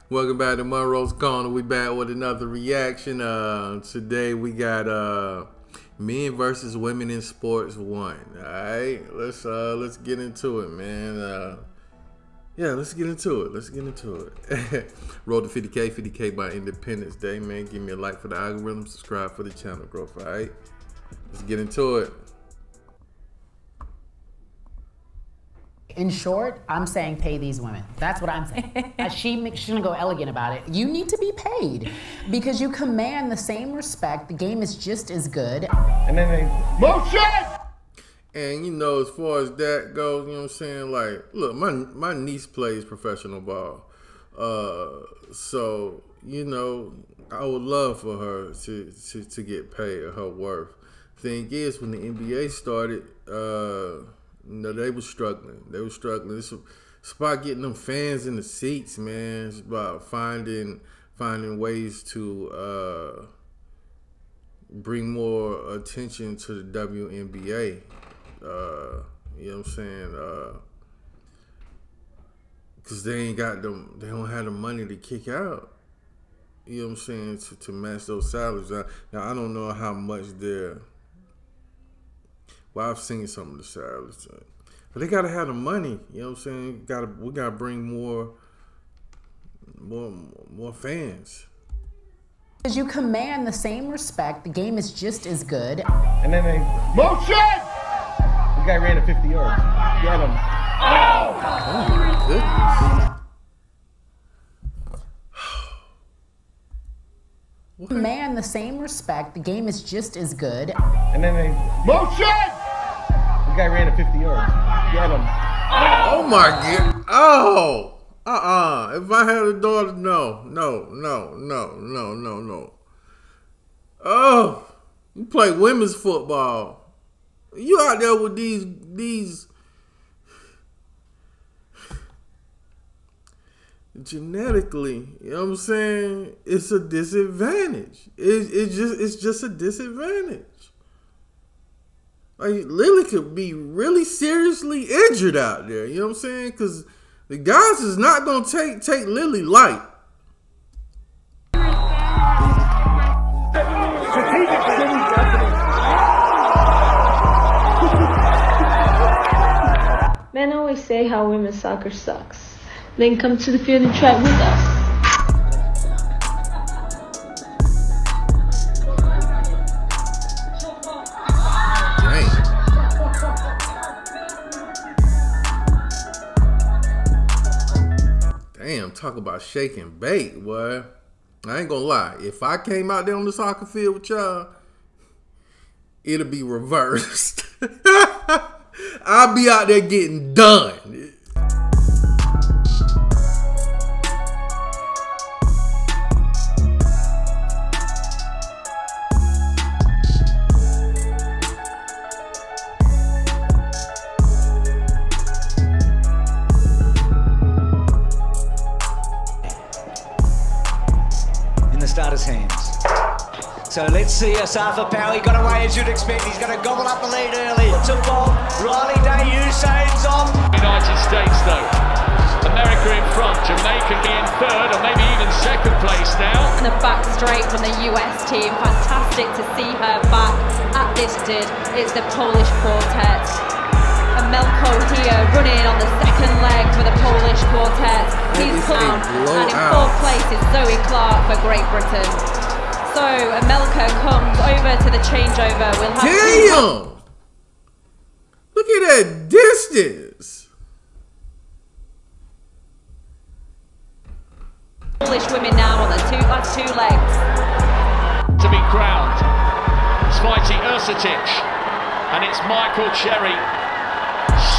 Welcome back to Munroe's Corner. We back with another reaction. Today we got men versus women in sports 1. All right, let's get into it, man. Yeah, let's get into it. Road to 50K by Independence Day, man. Give me a like for the algorithm, subscribe for the channel growth. All right, let's get into it. In short, I'm saying pay these women. That's what I'm saying. She shouldn't go elegant about it. You need to be paid because you command the same respect. The game is just as good. And then they bullshit. And you know, as far as that goes, you know what I'm saying? Like, look, my niece plays professional ball, so you know, I would love for her to get paid her worth. Thing is, when the NBA started, no, they were struggling. It's about getting them fans in the seats, man. It's about finding ways to bring more attention to the WNBA. You know what I'm saying? Because they don't have the money to kick out. You know what I'm saying? To match those salaries. Now I don't know how much they're. Well, I've seen some of the salaries, but they gotta have the money. You know what I'm saying? We gotta bring more fans. Because you command the same respect. The game is just as good. And then they bullshit. The guy ran a 50 yards. Get him. Oh my goodness. Command the same respect. The game is just as good. And then they bullshit. The guy ran a 50 yards. Get him. Oh my god. Oh. If I had a daughter, no. Oh. You play women's football. You out there with these genetically, you know what I'm saying? It's a disadvantage. It's just a disadvantage. Like, Lily could be really seriously injured out there, you know what I'm saying? Because the guys is not gonna take Lily light. Men always say how women's soccer sucks. Then come to the field and try with us. Damn, talk about shake and bake, boy. I ain't gonna lie. If I came out there on the soccer field with y'all, it'll be reversed. I'll be out there getting done. In the starter's hands. So let's see Asafa Power. He got away as you'd expect. He's going to gobble up the lead early. It's a ball. Riley Day, Usain's off. United States though. America in front. Jamaica in third or maybe even second place now. And the back straight from the US team. Fantastic to see her back at this did. It's the Polish quartet. And Melko here running on the second leg for the Polish quartet. He's down. And in fourth place is Zoe Clark for Great Britain. So Melka comes over to the changeover. We'll have damn! Look at that distance. Polish women now on the last two legs. To be crowned. Svite Ursutic. And it's Michael Cherry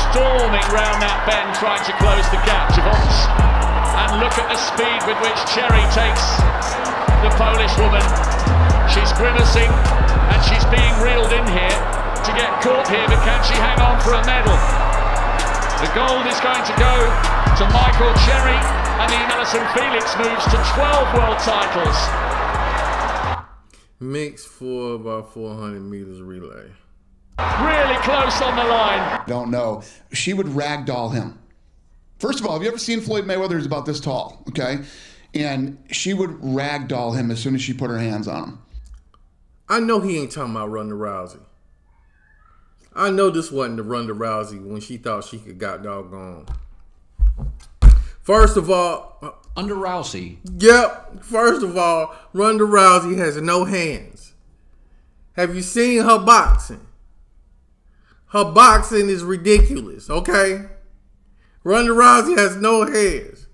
storming round that bend trying to close the gap. And look at the speed with which Cherry takes the Polish woman. She's grimacing and she's being reeled in here to get caught here, but can she hang on for a medal? The gold is going to go to Michael Cherry, and the Alison Felix moves to 12 world titles. Mixed 4x400 meters relay. close on the line. Don't know. She would ragdoll him. First of all, have you ever seen Floyd Mayweather? He's about this tall, okay? And she would ragdoll him as soon as she put her hands on him. I know he ain't talking about Ronda Rousey. I know this wasn't the Ronda Rousey when she thought she could got doggone. First of all, under Rousey. Yep. First of all, Ronda Rousey has no hands. Have you seen her boxing? Her boxing is ridiculous, okay? Ronda Rousey has no hands.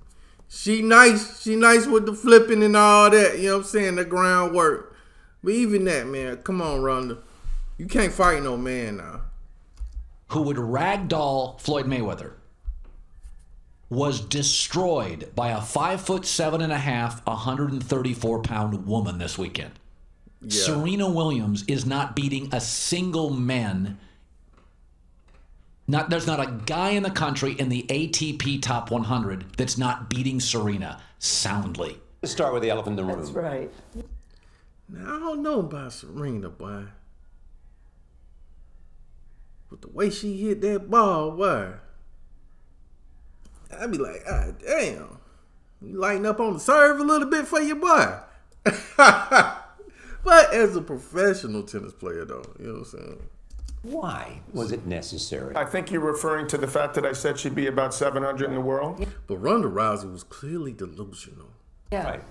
She nice with the flipping and all that, you know what I'm saying, the groundwork. But even that, man, come on, Ronda. You can't fight no man now. Who would ragdoll Floyd Mayweather was destroyed by a 5'7.5", 134-pound woman this weekend. Yeah. Serena Williams is not beating a single man. There's not a guy in the country in the ATP Top 100 that's not beating Serena soundly. Let's start with the elephant in the room. That's right. Now, I don't know about Serena, boy. But the way she hit that ball, boy, I'd be like, ah, damn. You lighten up on the serve a little bit for your boy. But as a professional tennis player, though, you know what I'm saying? Why was it necessary? I think you're referring to the fact that I said she'd be about 700 in the world. But Ronda Rousey was clearly delusional. Yeah. Right.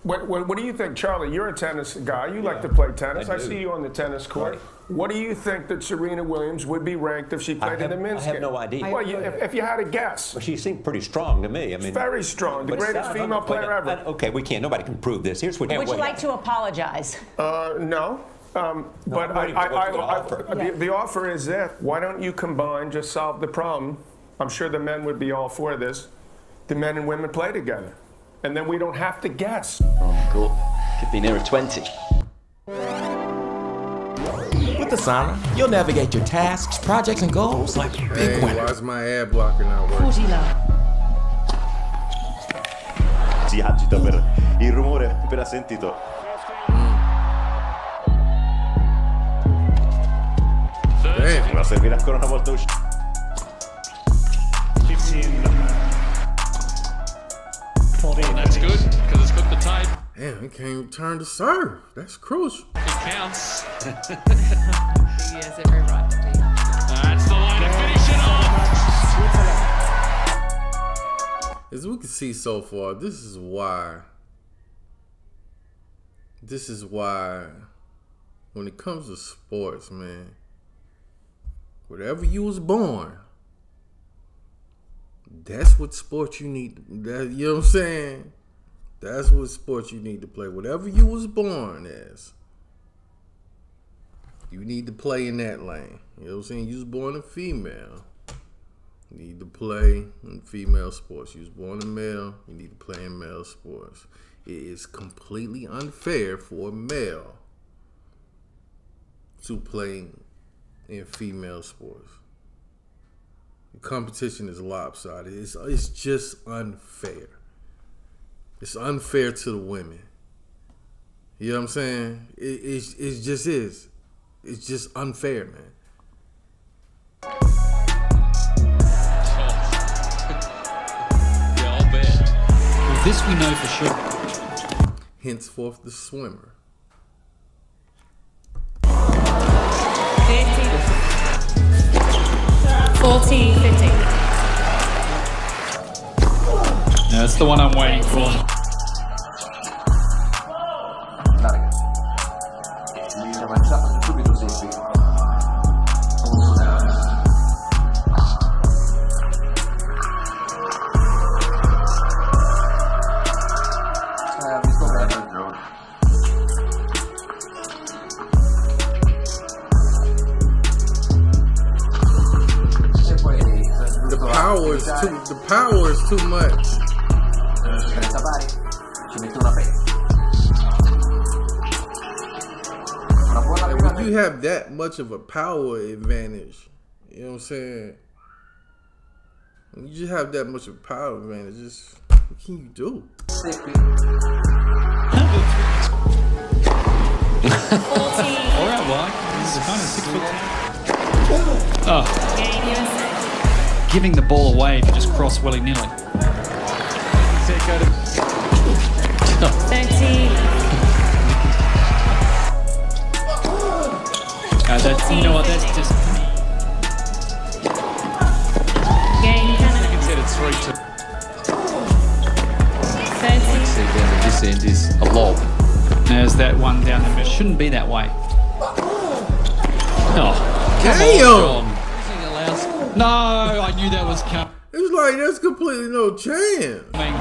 What do you think, Charlie? You're a tennis guy. You like to play tennis. I see you on the tennis court. Right. What do you think that Serena Williams would be ranked if she played in the men's game? I have no idea. Well, if you had a guess. Well, she seemed pretty strong to me. I mean, very strong. The greatest female player ever. Okay, we can't. Nobody can prove this. Here's what. Would you like to apologize? No. But the offer is this. Why don't you combine, just solve the problem? I'm sure the men would be all for this. The men and women play together. And then we don't have to guess. Oh, cool. Could be nearer 20. With Asana, you'll navigate your tasks, projects, and goals like a big winner. Why's my ad blocker not working? Si agita per il rumore appena sentito. Damn. Ma servirà ancora una volta uscire. 14. That's good, because it's got the tape. Damn, he can't return to serve. That's crucial. It counts. He has every right to be. That's the way to finish it off. As we can see so far, this is why when it comes to sports, man, wherever you was born, that's what sport you need. You know what I'm saying? That's what sport you need to play. Whatever you was born as, you need to play in that lane. You know what I'm saying? You was born a female, you need to play in female sports. You was born a male, you need to play in male sports. It is completely unfair for a male to play in female sports. The competition is lopsided. It's just unfair. It's unfair to the women. You know what I'm saying? It just is. It's just unfair, man. Yeah, I'll bet. Well, this we know for sure. Henceforth, the swimmer. 40, 50. That's the one I'm waiting for. The power is too much. And when you have that much of a power advantage, you know what I'm saying? When you just have that much of a power advantage, just what can you do? 40. All right, well, this is a kind of 6'10". Oh. Giving the ball away if you just cross willy-nilly. See it go to... 13. That's, you know what, that's just... Game I can set it's 3-2. 13. See down to this end is a lob. There's that one down the middle. Shouldn't be that way. Oh, come on, John. No, I knew that was coming. It's like there's completely no chance. I mean,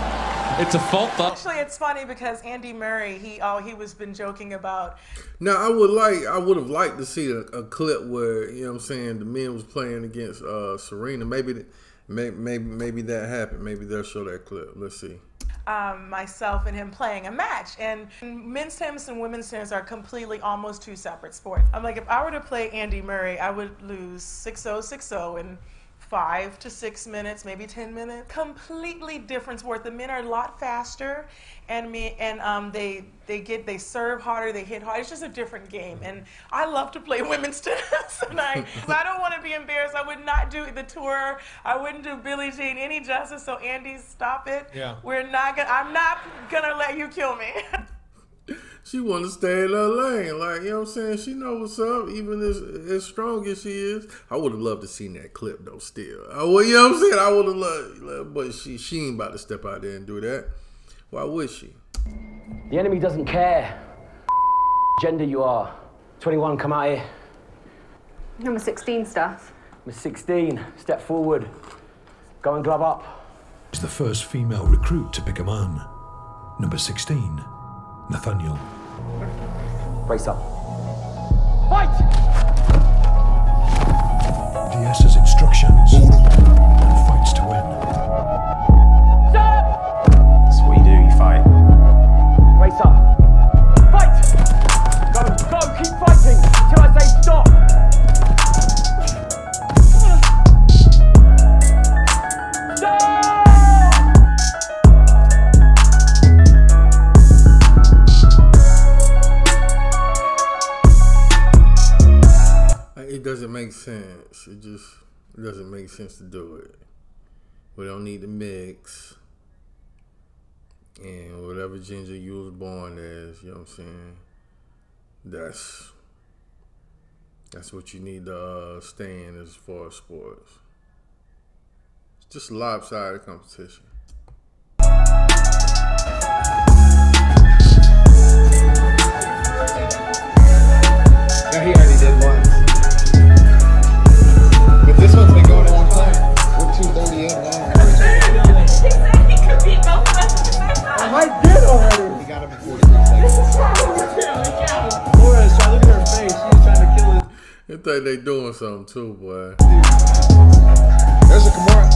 it's a fault though. Actually, it's funny because Andy Murray, he was been joking about. Now I would have liked to see a clip where, you know what I'm saying, the men was playing against Serena. Maybe that happened. Maybe they'll show that clip. Let's see. Myself and him playing a match, and men's tennis and women's tennis are completely almost two separate sports. I'm like, if I were to play Andy Murray, I would lose 6-0, 6-0 in 5 to 6 minutes, maybe 10 minutes. Completely different sport. The men are a lot faster, and they serve harder, they hit harder. It's just a different game, and I love to play women's tennis. And I don't want to be embarrassed. I would not do the tour. I wouldn't do Billie Jean any justice. So Andy, stop it. Yeah. I'm not gonna let you kill me. She want to stay in her lane, like, you know what I'm saying? She know what's up, even as strong as she is. I would have loved to seen that clip though. Still, you know what I'm saying? I would have loved, but she ain't about to step out there and do that. Why would she? The enemy doesn't care. Gender you are. 21, come out here. Number 16 stuff. Number 16, step forward. Go and glove up. Is the first female recruit to pick a man. Number 16, Nathaniel. Brace up. Fight! DS's instructions. And fights to win. That's what you do, you fight. Brace up. Fight! Go, keep fighting till I say stop. It doesn't make sense. It doesn't make sense to do it. We don't need to mix. And whatever gender you was born as, you know what I'm saying, that's what you need to stay in as far as sports. It's just a lopsided competition. No, he already did once. But this one's been going on time. We're 2:38 now. He could beat both of us at the same time. I might did already. He got him in 43 seconds. Laura's trying to look at her face. She's trying to kill it. They think they doing something too, boy. There's a Kimura.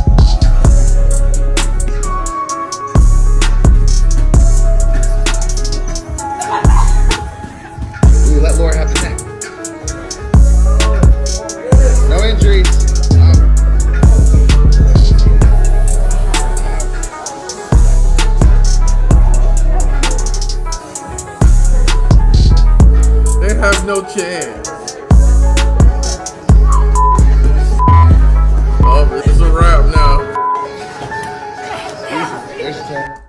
We let Laura have the neck. No injuries. They have no chance. Oh, it's a wrap now. There's 10.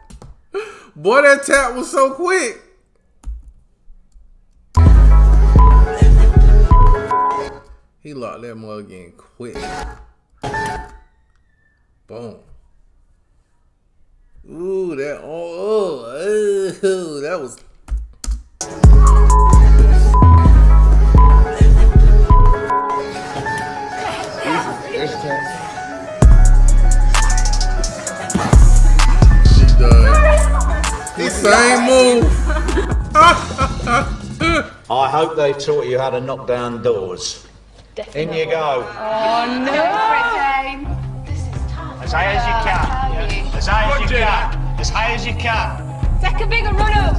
Boy, that tap was so quick. He locked that mug in quick. Boom. Ooh, that that was. There's 10. She done. The same move. I hope they taught you how to knock down doors. In you go. Oh no! As high as you can. As high as you can. As high as you can. Take a bigger run up.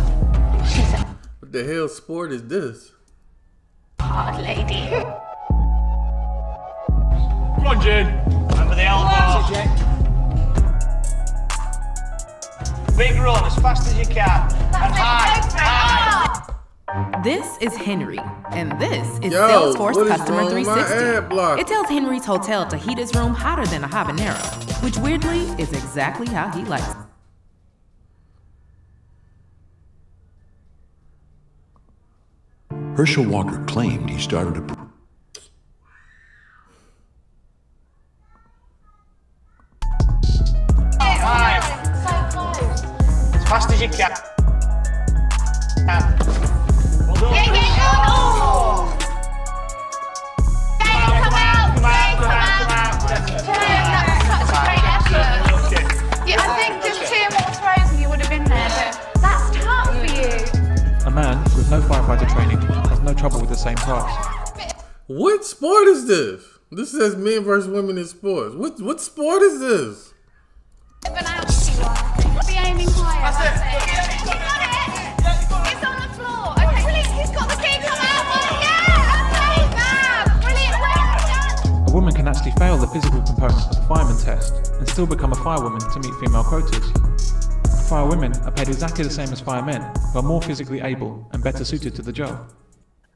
What the hell sport is this? Hard lady. Come on, Jen. Remember the elbow. Big run as fast as you can. And high. This is Henry, and this is Yo, Salesforce what is Customer wrong with my 360. ad blocker? It tells Henry's hotel to heat his room hotter than a habanero, which weirdly is exactly how he likes it. Herschel Walker claimed he started a... As fast as you can. Yeah, I think just 2 more throws and you would have been there, but that's tough for you. A man with no firefighter training has no trouble with the same task. What sport is this? This says men versus women in sports. What sport is this? Be aiming higher. That's it. It's on the floor. Okay, brilliant. He's got the key. Come out. Yeah, okay, brilliant. Well done. A woman can actually fail the physical component of the fireman test and still become a firewoman to meet female quotas. Firewomen are paid exactly the same as firemen, but more physically able and better suited to the job.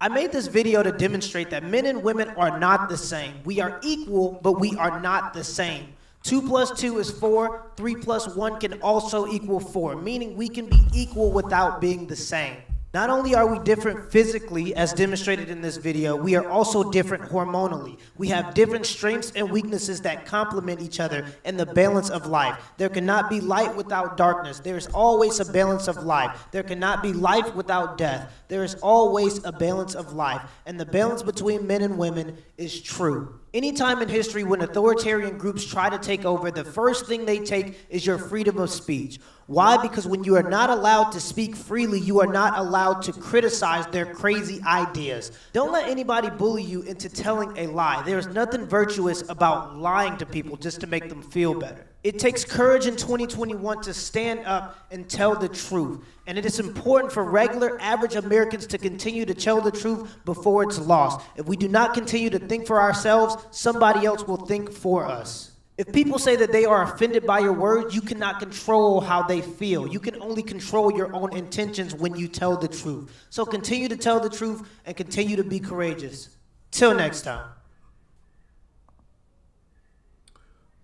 I made this video to demonstrate that men and women are not the same. We are equal, but we are not the same. 2 + 2 is 4, 3 + 1 can also equal 4, meaning we can be equal without being the same. Not only are we different physically, as demonstrated in this video, we are also different hormonally. We have different strengths and weaknesses that complement each other in the balance of life. There cannot be light without darkness. There is always a balance of life. There cannot be life without death. There is always a balance of life. And the balance between men and women is true. Anytime in history when authoritarian groups try to take over, the first thing they take is your freedom of speech. Why? Because when you are not allowed to speak freely, you are not allowed to criticize their crazy ideas. Don't let anybody bully you into telling a lie. There is nothing virtuous about lying to people just to make them feel better. It takes courage in 2021 to stand up and tell the truth. And it is important for regular, average Americans to continue to tell the truth before it's lost. If we do not continue to think for ourselves, somebody else will think for us. If people say that they are offended by your words, you cannot control how they feel. You can only control your own intentions when you tell the truth. So continue to tell the truth and continue to be courageous. Till next time.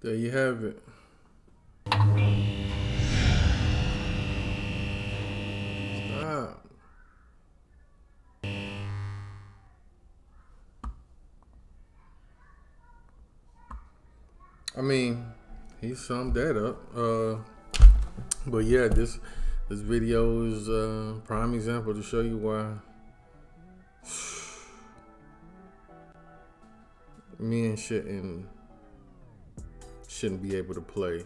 There you have it. Stop. I mean, he summed that up. But yeah, this video is a prime example to show you why men shouldn't be able to play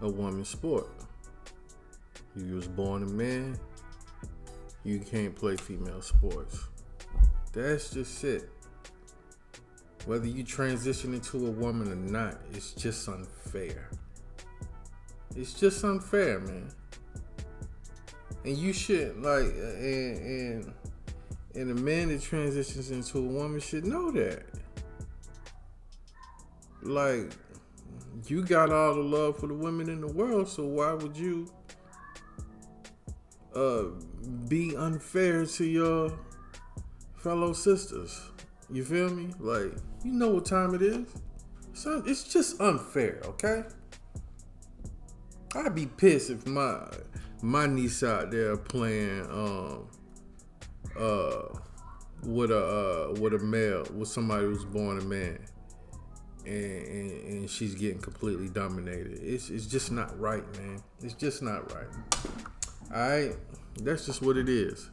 a woman's sport. You was born a man, you can't play female sports. That's just it. Whether you transition into a woman or not, it's just unfair. It's just unfair, man. And you should like, and a man that transitions into a woman should know that. Like, you got all the love for the women in the world, so why would you be unfair to your fellow sisters? You feel me? Like, you know what time it is. So it's just unfair, okay? I'd be pissed if my niece out there playing with a male, with somebody who's born a man, and she's getting completely dominated. It's just not right, man. It's just not right. Alright, that's just what it is.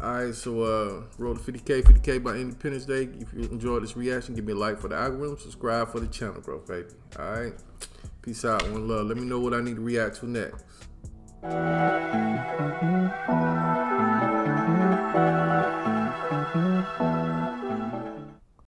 Alright, so roll the 50K by Independence Day. If you enjoyed this reaction, give me a like for the algorithm, subscribe for the channel growth, baby. Alright, peace out, one love. Let me know what I need to react to next.